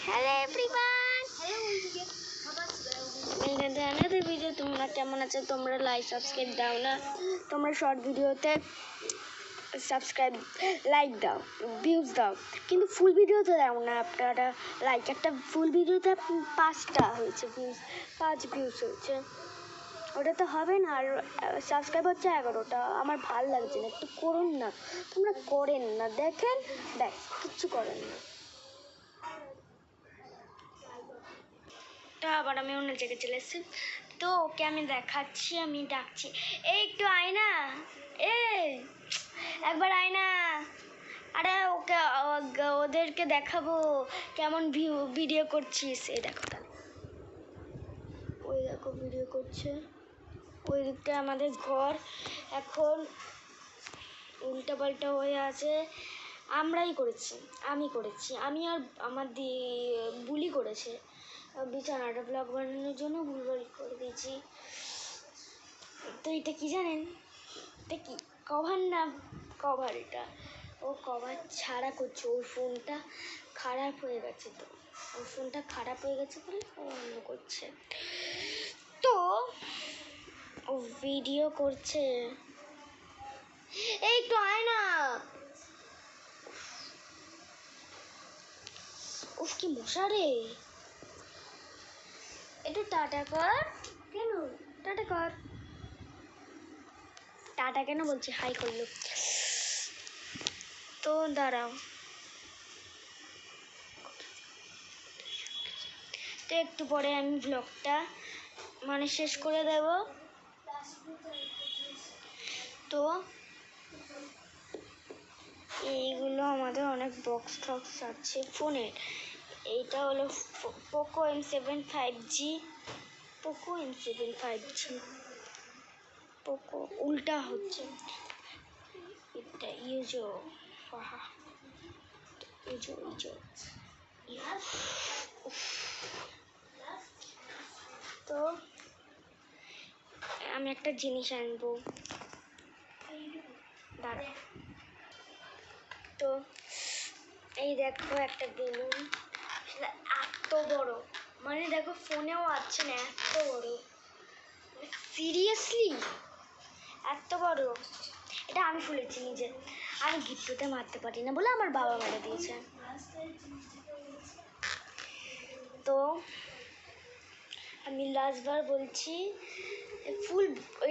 Hello everyone, another video. তোমরা কেমন আছো? তোমরা লাইক সাবস্ক্রাইব দাও না, তোমরা শর্ট ভিডিওতে সাবস্ক্রাইব লাইক দাও, ভিউজ দাও, কিন্তু ফুল ভিডিওতে দাও না আপনারা লাইক। একটা ফুল ভিডিওতে 5টা হয়েছে ভিউজ, 5 ভিউজ হয়েছে, ওটা তো হবে না। আর সাবস্ক্রাইব হচ্ছে 11টা। আমার ভাল লাগছে না, একটু করুন না। তোমরা করেন না, দেখেন ব্যাস, কিচ্ছু করেন না। আবার আমি অন্য জায়গায় চলে এসেছি, তো ওকে আমি দেখাচ্ছি, আমি ডাকছি, এই একটু আয় না, এই একবার আয় না। আরে ওকে ওদেরকে দেখাবো কেমন ভিডিও করছিস। এই দেখো, তাহলে ওই দেখো ভিডিও করছে, ওই দিকটা আমাদের ঘর এখন উল্টাপাল্টা হয়ে আছে। আমরাই করেছি, আমি আর আমার বুলি করেছে বিছানাটা ব্লগ বানানোর জন্য ভুলভাল করে দিয়েছি। তো এটা কি জানেন, এটা কি কভার না কভার, এটা ও কভার ছাড়া করছে। ওর ফোনটা খারাপ হয়ে গেছে, তো ওর ফোনটা খারাপ হয়ে গেছে বলে ও অন্য করছে। তো ও ভিডিও করছে, এই একটু আয় না। উফ কি মশা রে, একটু টাটা কর। কেন টাটা কর? টাটা কেন বলছি, হাই করলো তো, দাঁড়াও। তো একটু পরে আমি ব্লগটা শেষ করে দেব। তো এইগুলো আমাদের অনেক বক্স টক্স আছে ফোনের। এইটা হলো Poco M7 5G, Poco M7 5G, Poco উল্টা হচ্ছে এটা ইউজো, তো আমি একটা জিনিস আনবো, দাঁড়া। তো এই দেখো একটা বেলুন, এত বড়, দেখো ফোনেও আছে না, এত বড়, সিরিয়াসলি এত বড়। এটা আমি ফুলেছি নিজে, আমি গিফটতে মারতে পারি না বলে আমার বাবা মেরে দিয়েছে। তো আমি লাস্টবার বলছি,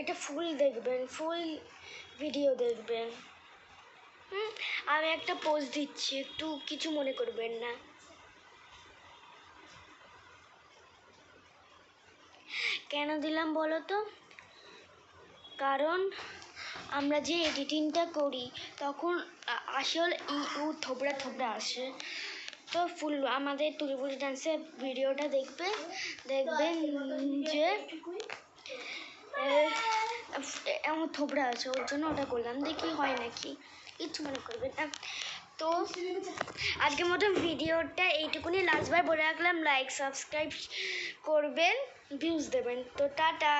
এটা ফুল দেখবেন, ফুল ভিডিও দেখবেন। আমি একটা পোজ দিচ্ছি, একটু কিছু মনে করবেন না। কেন দিলাম বলো তো, কারণ আমরা যে এডিটিংটা করি তখন আসলে থোবড়া থোবড়া আসে। তো ফুল আমাদের তুলিপুরি ডান্সের ভিডিওটা দেখবেন যে এমন থোবড়া আছে, ওর জন্য ওটা করলাম, দেখি হয় নাকি, কিচ্ছু মনে করবেন না। তো আজকের মতো ভিডিওটা এইটুকুনি, লাস্টবার বলে রাখলাম, লাইক সাবস্ক্রাইব করবেন, ভিউজ দেবেন। তো টাটা।